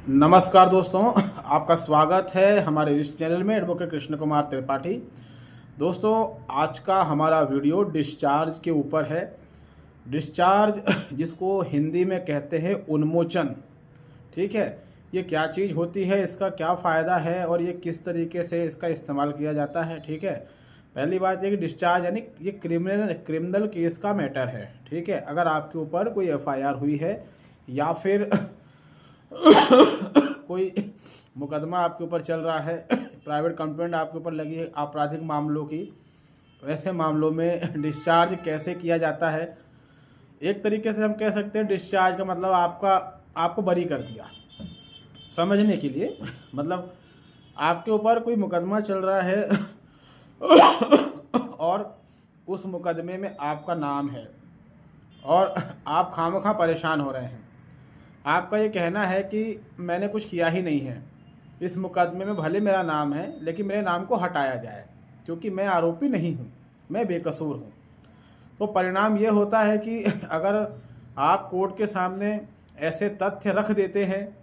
नमस्कार दोस्तों, आपका स्वागत है हमारे इस चैनल में एडवोकेट कृष्ण कुमार त्रिपाठी। दोस्तों, आज का हमारा वीडियो डिस्चार्ज के ऊपर है। डिस्चार्ज जिसको हिंदी में कहते हैं उन्मोचन। ठीक है, ये क्या चीज़ होती है, इसका क्या फ़ायदा है और ये किस तरीके से इसका इस्तेमाल किया जाता है। ठीक है, पहली बात ये कि डिस्चार्ज यानी ये क्रिमिनल केस का मैटर है। ठीक है, अगर आपके ऊपर कोई FIR हुई है या फिर कोई मुकदमा आपके ऊपर चल रहा है, प्राइवेट कंप्लेंट आपके ऊपर लगी है आपराधिक मामलों की, वैसे मामलों में डिस्चार्ज कैसे किया जाता है। एक तरीके से हम कह सकते हैं डिस्चार्ज का मतलब आपको बरी कर दिया। समझने के लिए मतलब आपके ऊपर कोई मुकदमा चल रहा है और उस मुकदमे में आपका नाम है और आप खामखा परेशान हो रहे हैं। आपका ये कहना है कि मैंने कुछ किया ही नहीं है, इस मुकदमे में भले मेरा नाम है लेकिन मेरे नाम को हटाया जाए क्योंकि मैं आरोपी नहीं हूँ, मैं बेकसूर हूँ। तो परिणाम ये होता है कि अगर आप कोर्ट के सामने ऐसे तथ्य रख देते हैं,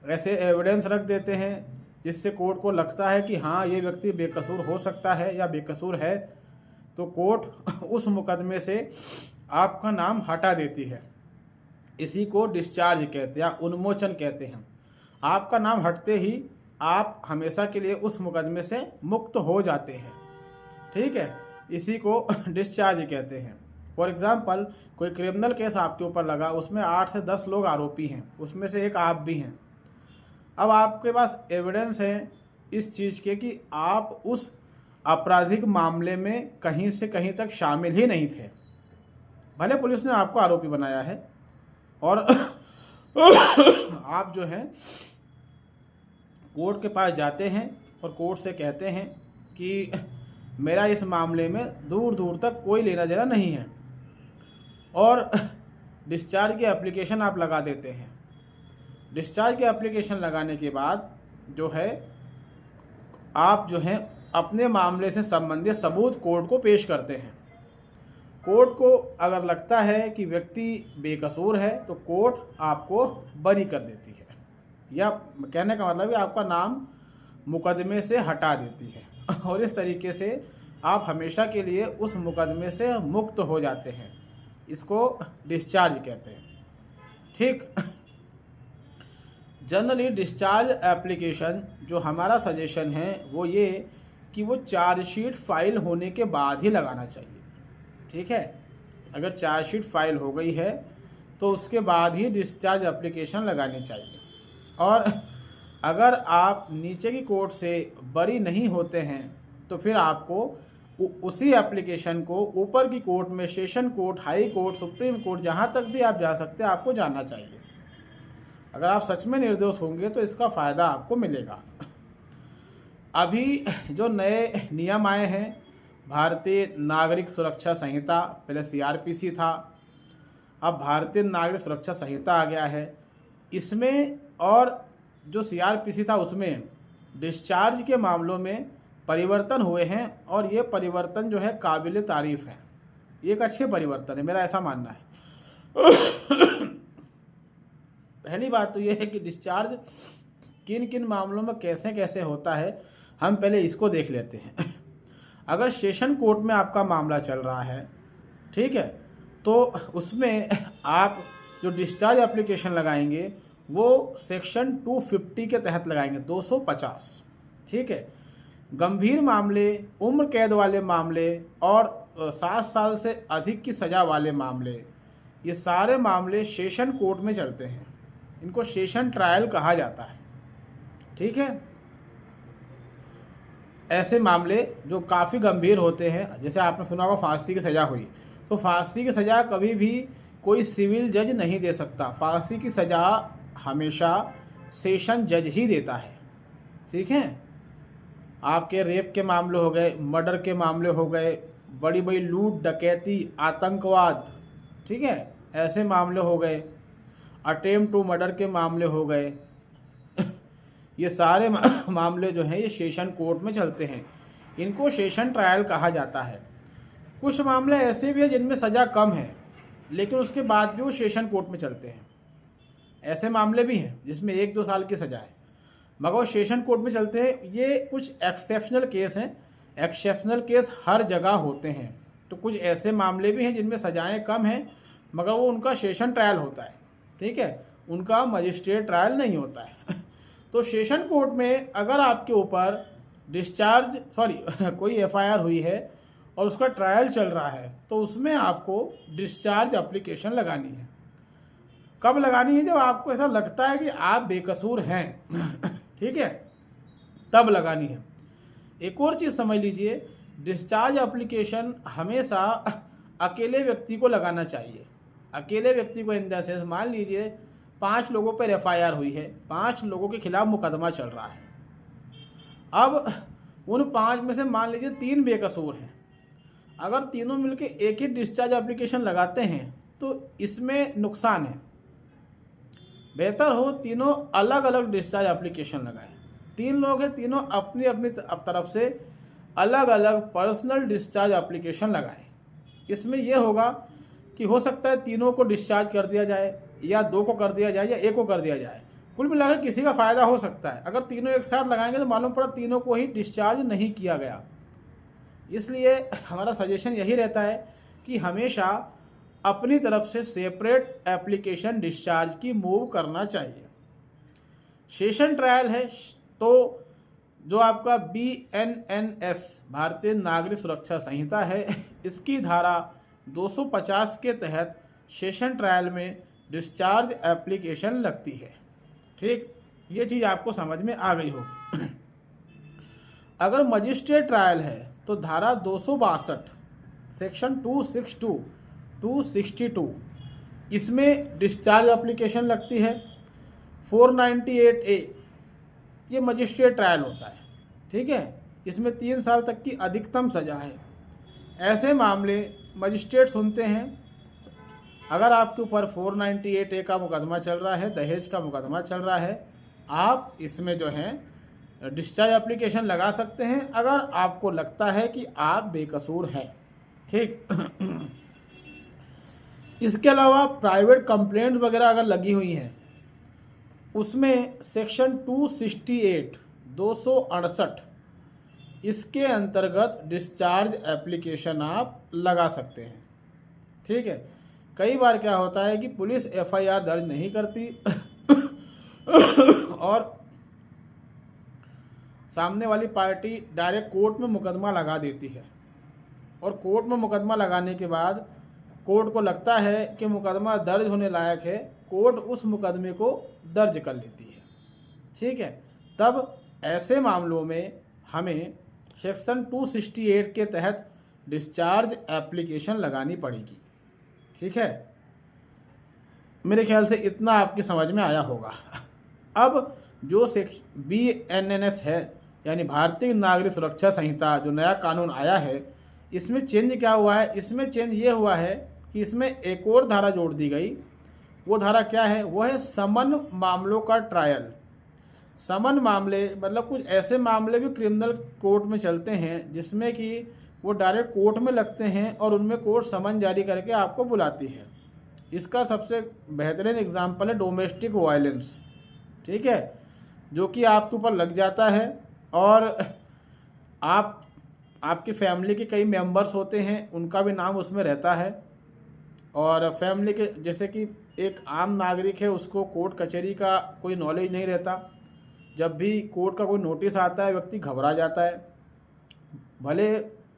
ऐसे एविडेंस रख देते हैं जिससे कोर्ट को लगता है कि हाँ ये व्यक्ति बेकसूर हो सकता है या बेकसूर है, तो कोर्ट उस मुकदमे से आपका नाम हटा देती है। इसी को डिस्चार्ज कहते हैं या उन्मोचन कहते हैं। आपका नाम हटते ही आप हमेशा के लिए उस मुकदमे से मुक्त हो जाते हैं। ठीक है, इसी को डिस्चार्ज कहते हैं। फॉर एग्जांपल, कोई क्रिमिनल केस आपके ऊपर लगा, उसमें 8 से 10 लोग आरोपी हैं, उसमें से एक आप भी हैं। अब आपके पास एविडेंस है इस चीज़ के कि आप उस आपराधिक मामले में कहीं से कहीं तक शामिल ही नहीं थे, भले पुलिस ने आपको आरोपी बनाया है और आप जो हैं कोर्ट के पास जाते हैं और कोर्ट से कहते हैं कि मेरा इस मामले में दूर दूर तक कोई लेना देना नहीं है, और डिस्चार्ज की एप्लीकेशन आप लगा देते हैं। डिस्चार्ज की एप्लीकेशन लगाने के बाद जो है आप जो है अपने मामले से संबंधित सबूत कोर्ट को पेश करते हैं। कोर्ट को अगर लगता है कि व्यक्ति बेकसूर है तो कोर्ट आपको बरी कर देती है, या कहने का मतलब है आपका नाम मुकदमे से हटा देती है और इस तरीके से आप हमेशा के लिए उस मुकदमे से मुक्त हो जाते हैं। इसको डिस्चार्ज कहते हैं। ठीक, जनरली डिस्चार्ज एप्लीकेशन जो हमारा सजेशन है वो ये कि वो चार्जशीट फाइल होने के बाद ही लगाना चाहिए। ठीक है, अगर चार्जशीट फाइल हो गई है तो उसके बाद ही डिस्चार्ज एप्लीकेशन लगानी चाहिए। और अगर आप नीचे की कोर्ट से बरी नहीं होते हैं तो फिर आपको उसी एप्लीकेशन को ऊपर की कोर्ट में, session court, high court, supreme court, जहाँ तक भी आप जा सकते हैं आपको जाना चाहिए। अगर आप सच में निर्दोष होंगे तो इसका फ़ायदा आपको मिलेगा। अभी जो नए नियम आए हैं, भारतीय नागरिक सुरक्षा संहिता, पहले CRPC था, अब भारतीय नागरिक सुरक्षा संहिता आ गया है। इसमें और जो CRPC था उसमें डिस्चार्ज के मामलों में परिवर्तन हुए हैं और ये परिवर्तन जो है काबिल तारीफ़ है। ये एक अच्छे परिवर्तन है, मेरा ऐसा मानना है। पहली बात तो ये है कि डिस्चार्ज किन किन मामलों में कैसे कैसे होता है, हम पहले इसको देख लेते हैं। अगर सेशन कोर्ट में आपका मामला चल रहा है, ठीक है, तो उसमें आप जो डिस्चार्ज एप्लीकेशन लगाएंगे वो सेक्शन 250 के तहत लगाएंगे, 250। ठीक है, गंभीर मामले, उम्र कैद वाले मामले और 7 साल से अधिक की सज़ा वाले मामले, ये सारे मामले सेशन कोर्ट में चलते हैं। इनको सेशन ट्रायल कहा जाता है। ठीक है, ऐसे मामले जो काफ़ी गंभीर होते हैं, जैसे आपने सुना होगा फांसी की सज़ा हुई, तो फांसी की सज़ा कभी भी कोई सिविल जज नहीं दे सकता। फांसी की सज़ा हमेशा सेशन जज ही देता है। ठीक है, आपके रेप के मामले हो गए, मर्डर के मामले हो गए, बड़ी बड़ी लूट, डकैती, आतंकवाद, ठीक है, ऐसे मामले हो गए, अटेम्प्ट टू मर्डर के मामले हो गए, ये सारे मामले जो हैं ये सेशन कोर्ट में चलते हैं। इनको सेशन ट्रायल कहा जाता है। कुछ मामले ऐसे भी हैं जिनमें सज़ा कम है लेकिन उसके बाद भी वो सेशन कोर्ट में चलते हैं। ऐसे मामले भी हैं जिसमें 1-2 साल की सज़ा है, मगर वो सेशन कोर्ट में चलते हैं। ये कुछ एक्सेप्शनल केस हैं, एक्सेप्शनल केस हर जगह होते हैं। तो कुछ ऐसे मामले भी हैं जिनमें सज़ाएँ कम हैं, मगर वो उनका सेशन ट्रायल होता है, ठीक है, उनका मजिस्ट्रेट ट्रायल नहीं होता है। तो सेशन कोर्ट में अगर आपके ऊपर कोई एफआईआर हुई है और उसका ट्रायल चल रहा है, तो उसमें आपको डिस्चार्ज एप्लीकेशन लगानी है। कब लगानी है? जब आपको ऐसा लगता है कि आप बेकसूर हैं, ठीक है, तब लगानी है। एक और चीज़ समझ लीजिए, डिस्चार्ज एप्लीकेशन हमेशा अकेले व्यक्ति को लगाना चाहिए। अकेले व्यक्ति को इन द सेंस, मान लीजिए 5 लोगों पर एफआईआर हुई है, 5 लोगों के खिलाफ मुकदमा चल रहा है। अब उन 5 में से मान लीजिए 3 बेकसूर हैं। अगर तीनों मिलके एक ही डिस्चार्ज एप्लीकेशन लगाते हैं तो इसमें नुकसान है। बेहतर हो तीनों अलग अलग डिस्चार्ज एप्लीकेशन लगाएं। 3 लोग हैं, तीनों अपनी अपनी तरफ से अलग अलग पर्सनल डिस्चार्ज एप्लीकेशन लगाएं। इसमें यह होगा कि हो सकता है तीनों को डिस्चार्ज कर दिया जाए, या 2 को कर दिया जाए, या 1 को कर दिया जाए। कुल मिलाकर किसी का फ़ायदा हो सकता है। अगर तीनों एक साथ लगाएंगे तो मालूम पड़ा तीनों को ही डिस्चार्ज नहीं किया गया। इसलिए हमारा सजेशन यही रहता है कि हमेशा अपनी तरफ से सेपरेट एप्लीकेशन डिस्चार्ज की मूव करना चाहिए। सेशन ट्रायल है तो जो आपका BNNS भारतीय नागरिक सुरक्षा संहिता है, इसकी धारा 250 के तहत सेशन ट्रायल में डिस्चार्ज एप्लीकेशन लगती है। ठीक, ये चीज़ आपको समझ में आ गई होगी। अगर मजिस्ट्रेट ट्रायल है तो धारा 262 सेक्शन 262 262 इसमें डिस्चार्ज एप्लीकेशन लगती है। 498A ये मजिस्ट्रेट ट्रायल होता है, ठीक है, इसमें 3 साल तक की अधिकतम सज़ा है। ऐसे मामले मजिस्ट्रेट सुनते हैं। अगर आपके ऊपर 498A का मुकदमा चल रहा है, दहेज का मुकदमा चल रहा है, आप इसमें जो है डिस्चार्ज एप्लीकेशन लगा सकते हैं अगर आपको लगता है कि आप बेकसूर हैं। ठीक। इसके अलावा प्राइवेट कंप्लेंट वगैरह अगर लगी हुई हैं, उसमें सेक्शन 268 268 इसके अंतर्गत डिस्चार्ज एप्लीकेशन आप लगा सकते हैं। ठीक है। कई बार क्या होता है कि पुलिस एफआईआर दर्ज नहीं करती और सामने वाली पार्टी डायरेक्ट कोर्ट में मुकदमा लगा देती है, और कोर्ट में मुकदमा लगाने के बाद कोर्ट को लगता है कि मुकदमा दर्ज होने लायक है, कोर्ट उस मुकदमे को दर्ज कर लेती है। ठीक है। तब ऐसे मामलों में हमें सेक्शन 268 के तहत डिस्चार्ज एप्लीकेशन लगानी पड़ेगी। ठीक है। मेरे ख्याल से इतना आपकी समझ में आया होगा। अब जो BNNS है, यानी भारतीय नागरिक सुरक्षा संहिता, जो नया कानून आया है, इसमें चेंज क्या हुआ है? इसमें चेंज ये हुआ है कि इसमें एक और धारा जोड़ दी गई। वो धारा क्या है? वो है समन मामलों का ट्रायल। समन मामले मतलब कुछ ऐसे मामले भी क्रिमिनल कोर्ट में चलते हैं जिसमें कि वो डायरेक्ट कोर्ट में लगते हैं और उनमें कोर्ट समन जारी करके आपको बुलाती है। इसका सबसे बेहतरीन एग्जाम्पल है डोमेस्टिक वायलेंस। ठीक है, जो कि आपके ऊपर लग जाता है और आपकी फैमिली के कई मेंबर्स होते हैं, उनका भी नाम उसमें रहता है, और फैमिली के जैसे कि एक आम नागरिक है, उसको कोर्ट कचहरी का कोई नॉलेज नहीं रहता। जब भी कोर्ट का कोई नोटिस आता है, व्यक्ति घबरा जाता है। भले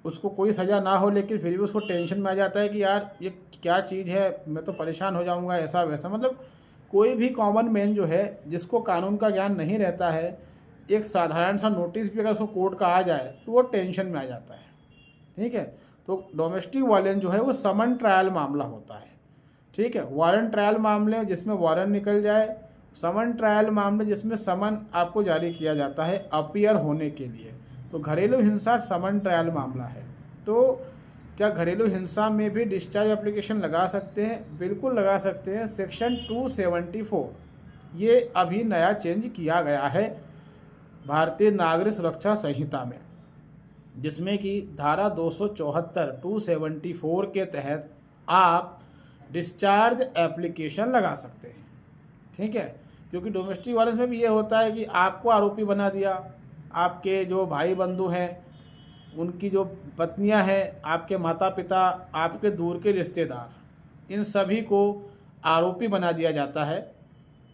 उसको कोई सज़ा ना हो, लेकिन फिर भी उसको टेंशन में आ जाता है कि यार ये क्या चीज़ है, मैं तो परेशान हो जाऊंगा, ऐसा वैसा। मतलब कोई भी कॉमन मैन जो है, जिसको कानून का ज्ञान नहीं रहता है, एक साधारण सा नोटिस भी अगर उसको कोर्ट का आ जाए तो वो टेंशन में आ जाता है। ठीक है। तो डोमेस्टिक वायलेंस जो है वो समन ट्रायल मामला होता है। ठीक है। वारंट ट्रायल मामले जिसमें वारंट निकल जाए, समन ट्रायल मामले जिसमें समन आपको जारी किया जाता है अपीयर होने के लिए। तो घरेलू हिंसा समन ट्रायल मामला है। तो क्या घरेलू हिंसा में भी डिस्चार्ज एप्लीकेशन लगा सकते हैं? बिल्कुल लगा सकते हैं। सेक्शन 274 ये अभी नया चेंज किया गया है भारतीय नागरिक सुरक्षा संहिता में, जिसमें कि धारा 274 274 के तहत आप डिस्चार्ज एप्लीकेशन लगा सकते हैं। ठीक है, क्योंकि डोमेस्टिक वायलेंस में भी ये होता है कि आपको आरोपी बना दिया, आपके जो भाई बंधु हैं, उनकी जो पत्नियां हैं, आपके माता पिता, आपके दूर के रिश्तेदार, इन सभी को आरोपी बना दिया जाता है।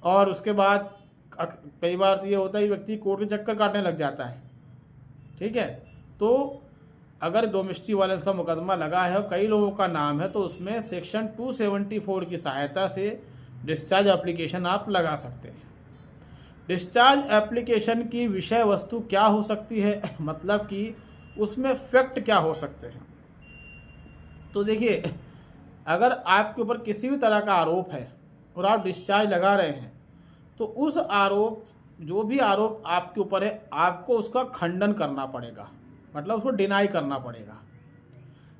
और उसके बाद कई बार तो ये होता है कि व्यक्ति कोर्ट के चक्कर काटने लग जाता है। ठीक है, तो अगर डोमेस्टिक वायलेंस का मुकदमा लगा है और कई लोगों का नाम है, तो उसमें सेक्शन 274 की सहायता से डिस्चार्ज एप्लीकेशन आप लगा सकते हैं। डिस्चार्ज एप्लीकेशन की विषय वस्तु क्या हो सकती है, मतलब कि उसमें फैक्ट क्या हो सकते हैं। तो देखिए, अगर आपके ऊपर किसी भी तरह का आरोप है और आप डिस्चार्ज लगा रहे हैं, तो उस आरोप, जो भी आरोप आपके ऊपर है, आपको उसका खंडन करना पड़ेगा, मतलब उसको डिनाई करना पड़ेगा।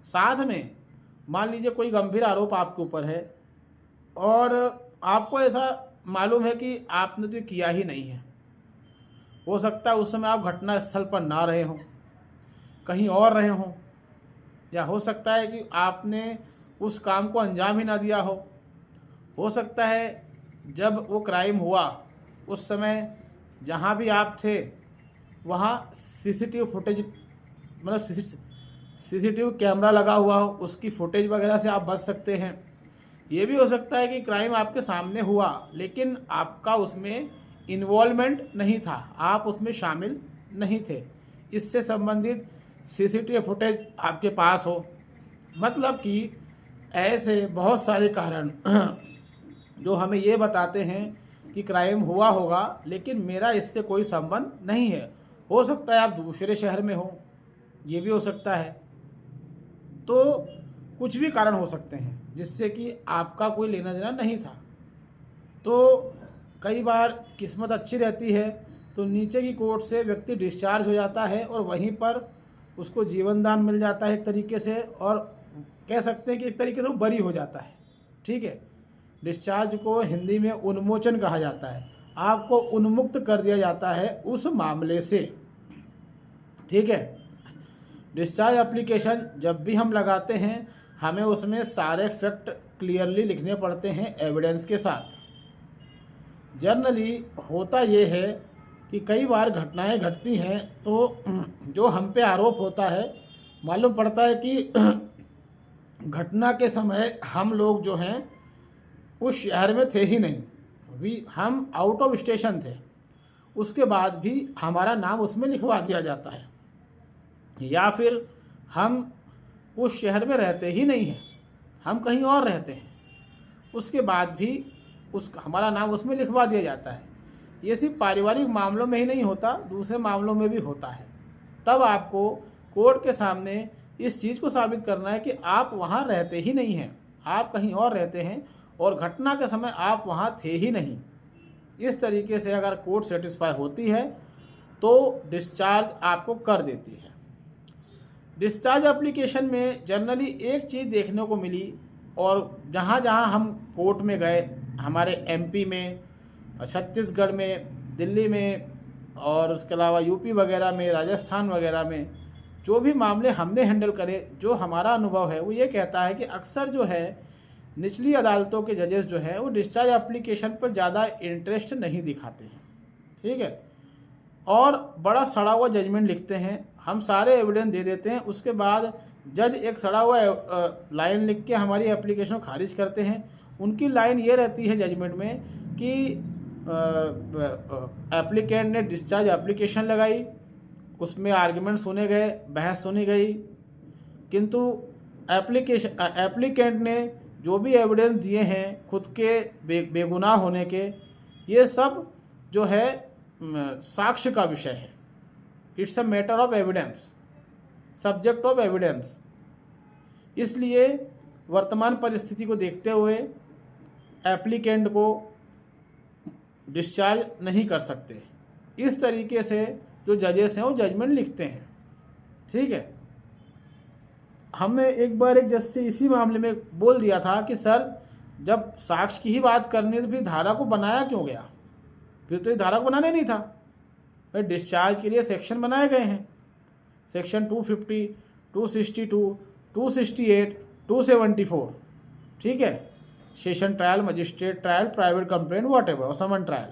साथ में मान लीजिए कोई गंभीर आरोप आपके ऊपर है और आपको ऐसा मालूम है कि आपने तो किया ही नहीं है, हो सकता है उस समय आप घटना स्थल पर ना रहे हों, कहीं और रहे हों, या हो सकता है कि आपने उस काम को अंजाम ही ना दिया हो सकता है जब वो क्राइम हुआ उस समय जहाँ भी आप थे वहाँ सीसीटीवी फुटेज, मतलब सीसीटीवी कैमरा लगा हुआ हो, उसकी फुटेज वगैरह से आप बच सकते हैं। ये भी हो सकता है कि क्राइम आपके सामने हुआ लेकिन आपका उसमें इन्वॉल्वमेंट नहीं था, आप उसमें शामिल नहीं थे, इससे संबंधित सीसीटीवी फुटेज आपके पास हो। मतलब कि ऐसे बहुत सारे कारण जो हमें ये बताते हैं कि क्राइम हुआ होगा लेकिन मेरा इससे कोई संबंध नहीं है। हो सकता है आप दूसरे शहर में हो, ये भी हो सकता है। तो कुछ भी कारण हो सकते हैं जिससे कि आपका कोई लेना देना नहीं था। तो कई बार किस्मत अच्छी रहती है तो नीचे की कोर्ट से व्यक्ति डिस्चार्ज हो जाता है और वहीं पर उसको जीवन दान मिल जाता है एक तरीके से, और कह सकते हैं कि एक तरीके से वो बरी हो जाता है। ठीक है, डिस्चार्ज को हिंदी में उन्मोचन कहा जाता है, आपको उन्मुक्त कर दिया जाता है उस मामले से। ठीक है, डिस्चार्ज एप्लीकेशन जब भी हम लगाते हैं हमें उसमें सारे फैक्ट क्लियरली लिखने पड़ते हैं एविडेंस के साथ। जनरली होता ये है कि कई बार घटनाएं घटती हैं तो जो हम पे आरोप होता है, मालूम पड़ता है कि घटना के समय हम लोग जो हैं उस शहर में थे ही नहीं, हम आउट ऑफ स्टेशन थे, उसके बाद भी हमारा नाम उसमें लिखवा दिया जाता है। या फिर हम उस शहर में रहते ही नहीं हैं, हम कहीं और रहते हैं, उसके बाद भी हमारा नाम उसमें लिखवा दिया जाता है। ये सिर्फ पारिवारिक मामलों में ही नहीं होता, दूसरे मामलों में भी होता है। तब आपको कोर्ट के सामने इस चीज़ को साबित करना है कि आप वहाँ रहते ही नहीं हैं, आप कहीं और रहते हैं और घटना के समय आप वहाँ थे ही नहीं। इस तरीके से अगर कोर्ट सेटिस्फाई होती है तो डिस्चार्ज आपको कर देती है। डिस्चार्ज एप्लीकेशन में जनरली एक चीज़ देखने को मिली, और जहाँ जहाँ हम कोर्ट में गए, हमारे एमपी में, छत्तीसगढ़ में, दिल्ली में, और उसके अलावा यूपी वगैरह में, राजस्थान वगैरह में, जो भी मामले हमने हैंडल करे, जो हमारा अनुभव है वो ये कहता है कि अक्सर जो है निचली अदालतों के जजेस जो है वो डिस्चार्ज एप्लीकेशन पर ज़्यादा इंटरेस्ट नहीं दिखाते हैं। ठीक है, और बड़ा सड़ा हुआ जजमेंट लिखते हैं, हम सारे एविडेंस दे देते हैं, उसके बाद जज एक सड़ा हुआ लाइन लिख के हमारी एप्लीकेशन को खारिज करते हैं। उनकी लाइन ये रहती है जजमेंट में कि एप्लीकेंट ने डिस्चार्ज एप्लीकेशन लगाई, उसमें आर्गुमेंट सुने गए, बहस सुनी गई, किंतु एप्लीकेंट ने जो भी एविडेंस दिए हैं खुद के बेगुनाह होने के, ये सब जो है साक्ष्य का विषय है। It's a matter of evidence, subject of evidence. इसलिए वर्तमान परिस्थिति को देखते हुए एप्लीकेंट को डिस्चार्ज नहीं कर सकते। इस तरीके से जो जजेस हैं वो जजमेंट लिखते हैं। ठीक है, हमने एक बार एक जज से इसी मामले में बोल दिया था कि सर जब साक्ष्य की ही बात करनी है तो फिर धारा को बनाया क्यों गया, फिर तो ये धारा को बनाने नहीं था, फिर डिस्चार्ज के लिए सेक्शन बनाए गए हैं, सेक्शन 250, 262, 268, 274। ठीक है, session trial, magistrate trial, private complaint, whatever, और समन ट्रायल।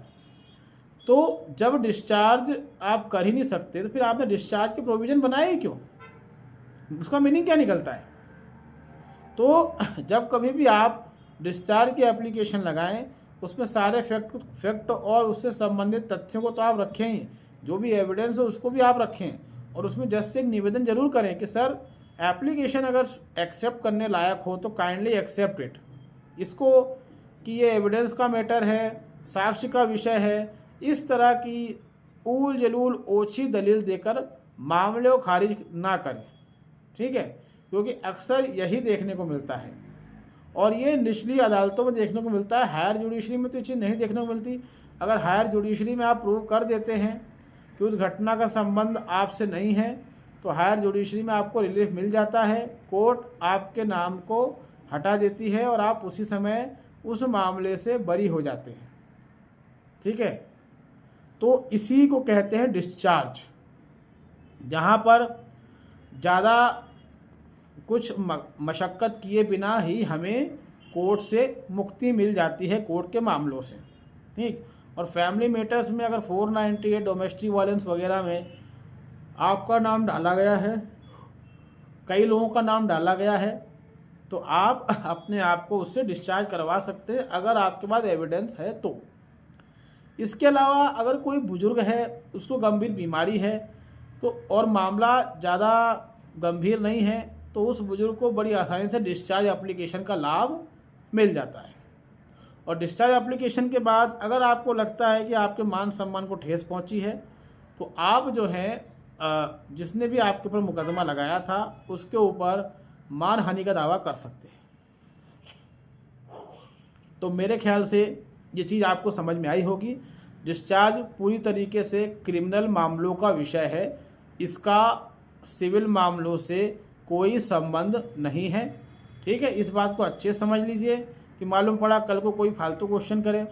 तो जब डिस्चार्ज आप कर ही नहीं सकते तो फिर आपने डिस्चार्ज के प्रोविज़न बनाए ही क्यों? उसका मीनिंग क्या निकलता है? तो जब कभी भी आप डिस्चार्ज की एप्लीकेशन लगाएं, उसमें सारे फैक्ट और उससे संबंधित तथ्यों को तो आप रखें ही, जो भी एविडेंस है उसको भी आप रखें, और उसमें जज से एक निवेदन जरूर करें कि सर एप्लीकेशन अगर एक्सेप्ट करने लायक हो तो काइंडली एक्सेप्ट इट, इसको कि ये एविडेंस का मैटर है, साक्ष्य का विषय है, इस तरह की ऊल जलूल ओछी दलील देकर मामले को खारिज ना करें। ठीक है, क्योंकि अक्सर यही देखने को मिलता है, और ये निचली अदालतों में देखने को मिलता है। हायर जुडिशरी में तो ये चीज़ नहीं देखने को मिलती। अगर हायर जुडिशरी में आप प्रूव कर देते हैं कि उस घटना का संबंध आपसे नहीं है तो हायर जुडिशरी में आपको रिलीफ मिल जाता है, कोर्ट आपके नाम को हटा देती है और आप उसी समय उस मामले से बरी हो जाते हैं। ठीक है, तो इसी को कहते हैं डिस्चार्ज, जहाँ पर ज़्यादा कुछ मशक्क़त किए बिना ही हमें कोर्ट से मुक्ति मिल जाती है, कोर्ट के मामलों से। ठीक, और फैमिली मैटर्स में अगर 498 डोमेस्टिक वायलेंस वगैरह में आपका नाम डाला गया है, कई लोगों का नाम डाला गया है, तो आप अपने आप को उससे डिस्चार्ज करवा सकते हैं अगर आपके पास एविडेंस है तो। इसके अलावा अगर कोई बुजुर्ग है, उसको गंभीर बीमारी है तो, और मामला ज़्यादा गंभीर नहीं है, तो उस बुजुर्ग को बड़ी आसानी से डिस्चार्ज एप्लीकेशन का लाभ मिल जाता है। और डिस्चार्ज एप्लीकेशन के बाद अगर आपको लगता है कि आपके मान सम्मान को ठेस पहुंची है तो आप जो है जिसने भी आपके ऊपर मुकदमा लगाया था उसके ऊपर मानहानि का दावा कर सकते हैं। तो मेरे ख्याल से ये चीज़ आपको समझ में आई होगी। डिस्चार्ज पूरी तरीके से क्रिमिनल मामलों का विषय है, इसका सिविल मामलों से कोई संबंध नहीं है। ठीक है, इस बात को अच्छे समझ लीजिए कि मालूम पड़ा कल को कोई फालतू क्वेश्चन करे।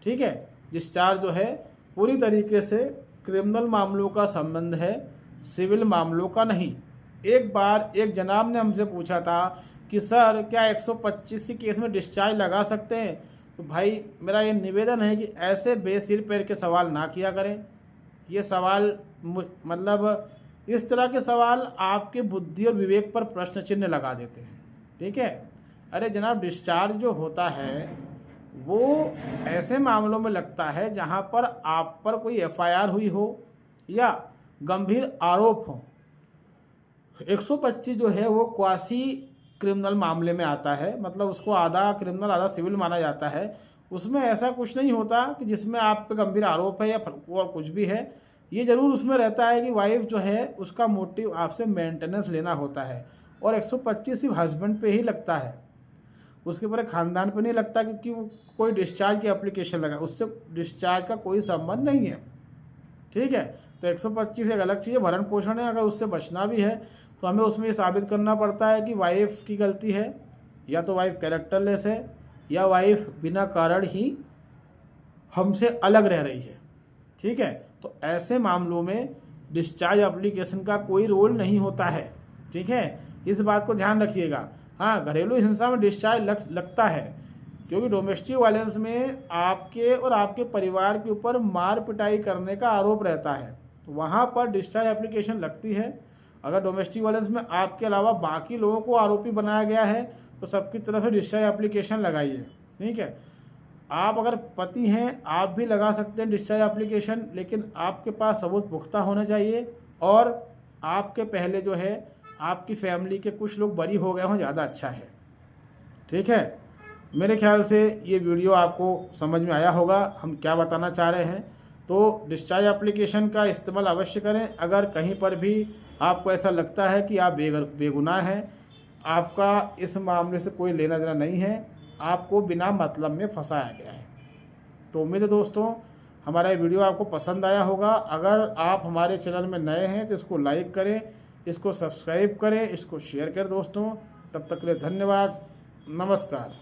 ठीक है, डिस्चार्ज जो है पूरी तरीके से क्रिमिनल मामलों का संबंध है, सिविल मामलों का नहीं। एक बार एक जनाब ने हमसे पूछा था कि सर क्या 125 के केस में डिस्चार्ज लगा सकते हैं? तो भाई मेरा ये निवेदन है कि ऐसे बेसिर पैर के सवाल ना किया करें। ये सवाल मतलब इस तरह के सवाल आपके बुद्धि और विवेक पर प्रश्न चिन्ह लगा देते हैं। ठीक है, अरे जनाब डिस्चार्ज जो होता है वो ऐसे मामलों में लगता है जहां पर आप पर कोई एफआईआर हुई हो या गंभीर आरोप हो। 125 जो है वो क्वासी क्रिमिनल मामले में आता है, मतलब उसको आधा क्रिमिनल आधा सिविल माना जाता है। उसमें ऐसा कुछ नहीं होता कि जिसमें आप पे गंभीर आरोप है या और कुछ भी है। ये जरूर उसमें रहता है कि वाइफ जो है उसका मोटिव आपसे मेंटेनेंस लेना होता है, और 125 सिर्फ हस्बैंड पे ही लगता है, उसके पूरे खानदान पे नहीं लगता, क्योंकि वो कोई डिस्चार्ज की एप्लीकेशन लगा, उससे डिस्चार्ज का कोई संबंध नहीं है। ठीक है, तो 125 एक अलग चीज़ है, भरण पोषण है। अगर उससे बचना भी है तो हमें उसमें ये साबित करना पड़ता है कि वाइफ की गलती है, या तो वाइफ कैरेक्टरलेस है, या वाइफ बिना कारण ही हमसे अलग रह रही है। ठीक है, तो ऐसे मामलों में डिस्चार्ज एप्लीकेशन का कोई रोल नहीं होता है। ठीक है, इस बात को ध्यान रखिएगा। हाँ, घरेलू हिंसा में डिस्चार्ज लगता है, क्योंकि डोमेस्टिक वायलेंस में आपके और आपके परिवार के ऊपर मार पिटाई करने का आरोप रहता है, तो वहाँ पर डिस्चार्ज एप्लीकेशन लगती है। अगर डोमेस्टिक वायलेंस में आपके अलावा बाकी लोगों को आरोपी बनाया गया है तो सबकी तरफ से डिस्चार्ज एप्लीकेशन लगाइए। ठीक है, आप अगर पति हैं आप भी लगा सकते हैं डिस्चार्ज एप्लीकेशन, लेकिन आपके पास सबूत पुख्ता होना चाहिए और आपके पहले जो है आपकी फैमिली के कुछ लोग बरी हो गए हों, ज़्यादा अच्छा है। ठीक है, मेरे ख्याल से ये वीडियो आपको समझ में आया होगा हम क्या बताना चाह रहे हैं। तो डिस्चार्ज एप्लीकेशन का इस्तेमाल अवश्य करें। अगर कहीं पर भी आपको ऐसा लगता है कि आप बेगुनाह हैं, आपका इस मामले से कोई लेना देना नहीं है, आपको बिना मतलब में फंसाया गया है। तो उम्मीद है दोस्तों हमारा ये वीडियो आपको पसंद आया होगा। अगर आप हमारे चैनल में नए हैं तो इसको लाइक करें, इसको सब्सक्राइब करें, इसको शेयर करें दोस्तों। तब तक के लिए धन्यवाद, नमस्कार।